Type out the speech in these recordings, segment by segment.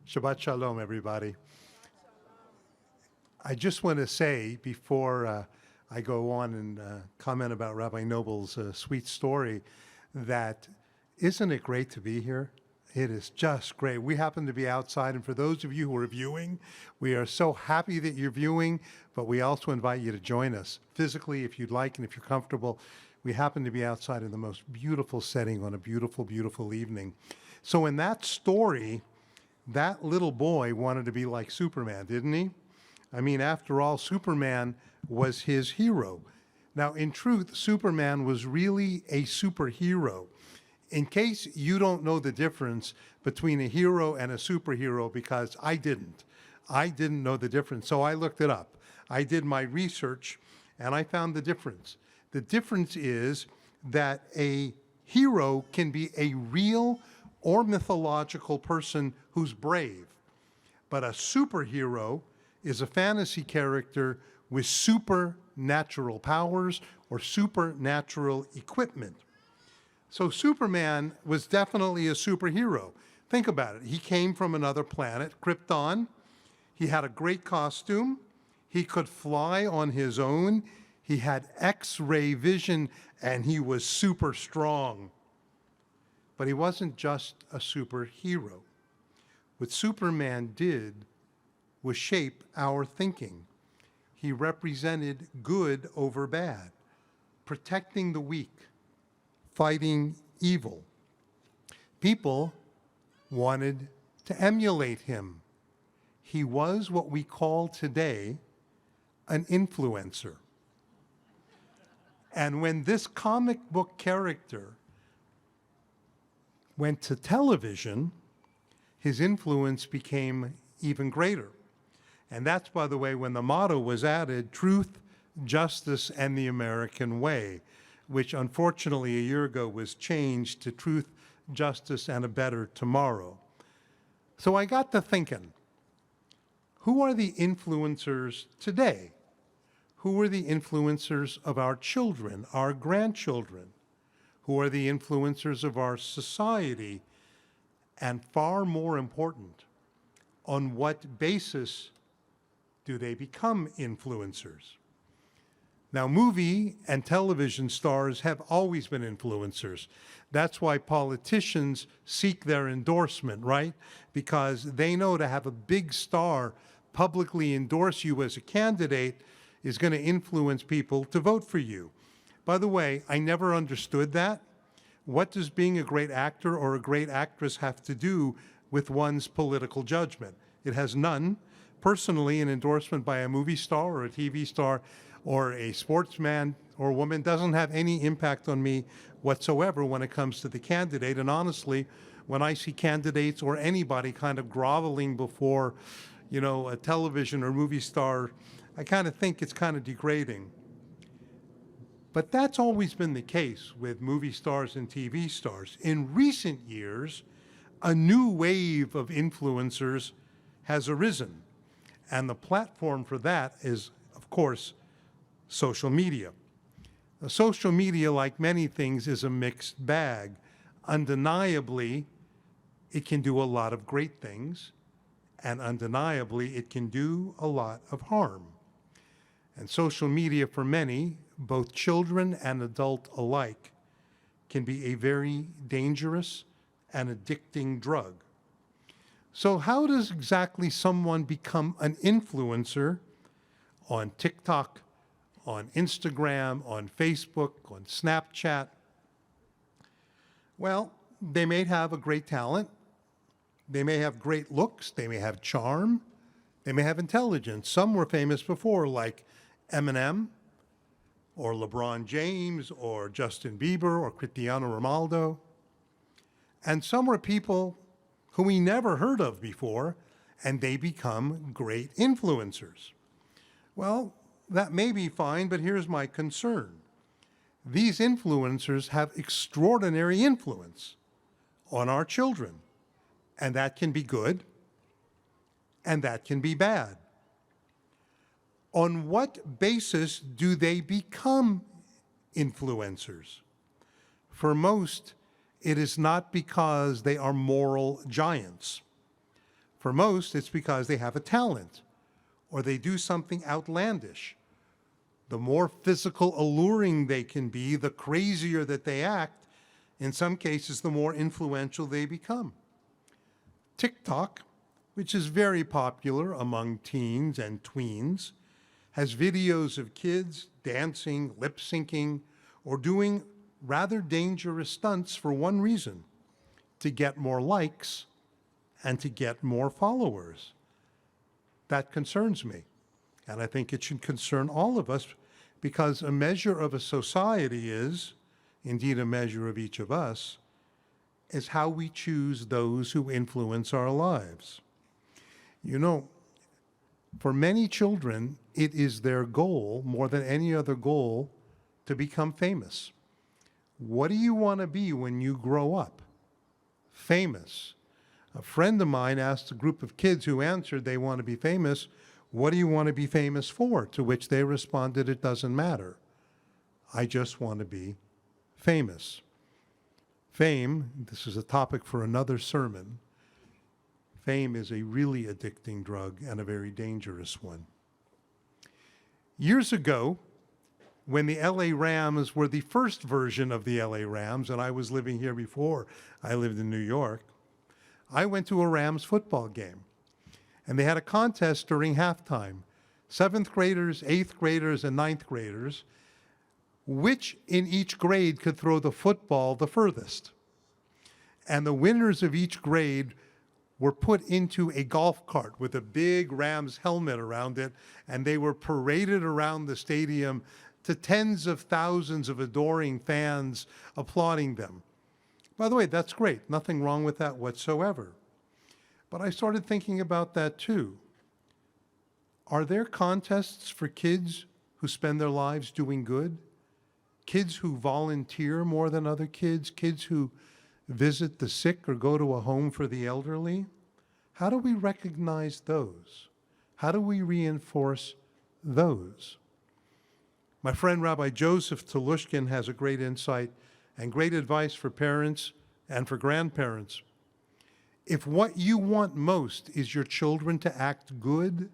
Shabbat Shalom, everybody. I just want to say before I go on and comment about Rabbi Noble's sweet story that isn't it great to be here? It is just great. We happen to be outside, and for those of you who are viewing, we are so happy that you're viewing, but we also invite you to join us physically if you'd like and if you're comfortable. We happen to be outside in the most beautiful setting on a beautiful, beautiful evening. So in that story, that little boy wanted to be like Superman, didn't he? I mean, after all, Superman was his hero. Now, in truth, Superman was really a superhero. In case you don't know the difference between a hero and a superhero, because I didn't know the difference, so I looked it up. I did my research, and I found the difference. The difference is that a hero can be a real or mythological person who's brave, but a superhero is a fantasy character with supernatural powers or supernatural equipment. So Superman was definitely a superhero. Think about it. He came from another planet, Krypton. He had a great costume. He could fly on his own. He had X-ray vision, and he was super strong. But he wasn't just a superhero. What Superman did was shape our thinking. He represented good over bad, protecting the weak, fighting evil. People wanted to emulate him. He was what we call today an influencer. And when this comic book character went to television, his influence became even greater. And that's, by the way, when the motto was added, truth, justice, and the American way, which unfortunately a year ago was changed to truth, justice, and a better tomorrow. So I got to thinking, who are the influencers today? Who are the influencers of our children, our grandchildren? Who are the influencers of our society? And far more important, on what basis do they become influencers? Now, movie and television stars have always been influencers. That's why politicians seek their endorsement, right? Because they know to have a big star publicly endorse you as a candidate is going to influence people to vote for you. By the way, I never understood that. What does being a great actor or a great actress have to do with one's political judgment? It has none. Personally, an endorsement by a movie star or a TV star or a sportsman or woman doesn't have any impact on me whatsoever when it comes to the candidate. And honestly, when I see candidates or anybody kind of groveling before, a television or movie star, I kind of think it's kind of degrading. But that's always been the case with movie stars and TV stars. In recent years, a new wave of influencers has arisen. And the platform for that is, of course, social media. Now, social media, like many things, is a mixed bag. Undeniably, it can do a lot of great things, and undeniably, it can do a lot of harm. And social media, for many, both children and adult alike, can be a very dangerous and addicting drug. So how does exactly someone become an influencer on TikTok, on Instagram, on Facebook, on Snapchat? Well, they may have a great talent. They may have great looks. They may have charm. They may have intelligence. Some were famous before, like Eminem, or LeBron James, or Justin Bieber, or Cristiano Ronaldo. And some were people who we never heard of before, and they become great influencers. Well, that may be fine, but here's my concern. These influencers have extraordinary influence on our children, and that can be good, and that can be bad. On what basis do they become influencers? For most, it is not because they are moral giants. For most, it's because they have a talent or they do something outlandish. The more physical alluring they can be, the crazier that they act, in some cases, the more influential they become. TikTok, which is very popular among teens and tweens, has videos of kids dancing, lip syncing, or doing rather dangerous stunts for one reason: to get more likes and to get more followers. That concerns me. And I think it should concern all of us, because a measure of a society is, indeed a measure of each of us, is how we choose those who influence our lives. You know, for many children, it is their goal, more than any other goal, to become famous. What do you want to be when you grow up? Famous. A friend of mine asked a group of kids who answered they want to be famous, "What do you want to be famous for?" To which they responded, "It doesn't matter. I just want to be famous." Fame, this is a topic for another sermon, fame is a really addicting drug and a very dangerous one. Years ago, when the LA Rams were the first version of the LA Rams, and I was living here before I lived in New York, I went to a Rams football game. And they had a contest during halftime. 7th graders, 8th graders, and 9th graders, which in each grade could throw the football the furthest. And the winners of each grade were put into a golf cart with a big Rams helmet around it, and they were paraded around the stadium to tens of thousands of adoring fans applauding them. By the way, that's great. Nothing wrong with that whatsoever. But I started thinking about that too. Are there contests for kids who spend their lives doing good? Kids who volunteer more than other kids? Kids who visit the sick or go to a home for the elderly? How do we recognize those? How do we reinforce those? My friend Rabbi Joseph Telushkin has a great insight and great advice for parents and for grandparents. If what you want most is your children to act good,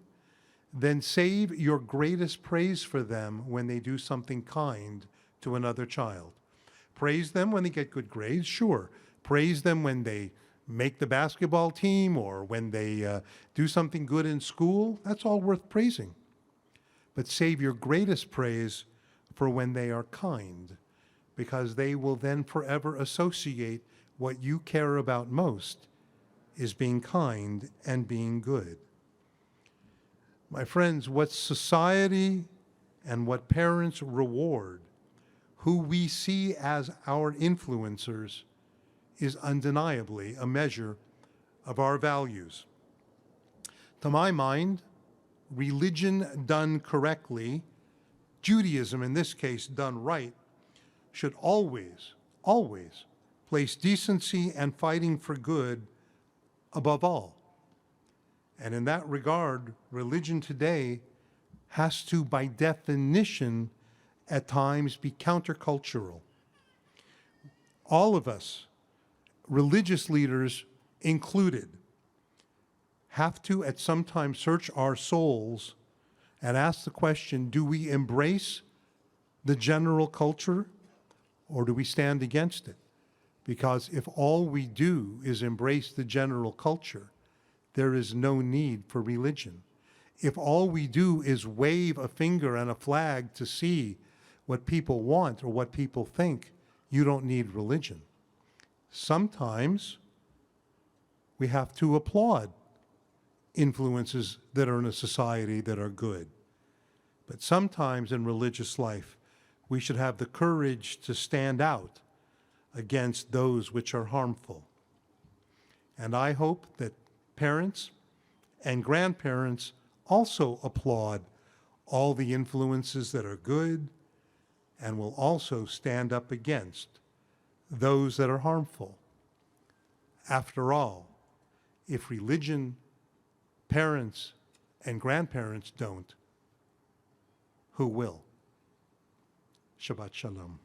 then save your greatest praise for them when they do something kind to another child. Praise them when they get good grades, sure. Praise them when they make the basketball team or when they do something good in school. That's all worth praising. But save your greatest praise for when they are kind, because they will then forever associate what you care about most is being kind and being good. My friends, what society and what parents reward, who we see as our influencers, is undeniably a measure of our values. To my mind, religion done correctly, Judaism in this case done right, should always, always place decency and fighting for good above all. And in that regard, religion today has to, by definition, at times be countercultural. All of us, religious leaders included, have to at some time search our souls and ask the question, do we embrace the general culture or do we stand against it? Because if all we do is embrace the general culture, there is no need for religion. If all we do is wave a finger and a flag to see what people want or what people think, you don't need religion. Sometimes we have to applaud influences that are in a society that are good. But sometimes in religious life, we should have the courage to stand out against those which are harmful. And I hope that parents and grandparents also applaud all the influences that are good and will also stand up against those that are harmful. After all, if religion, parents, and grandparents don't, who will? Shabbat Shalom.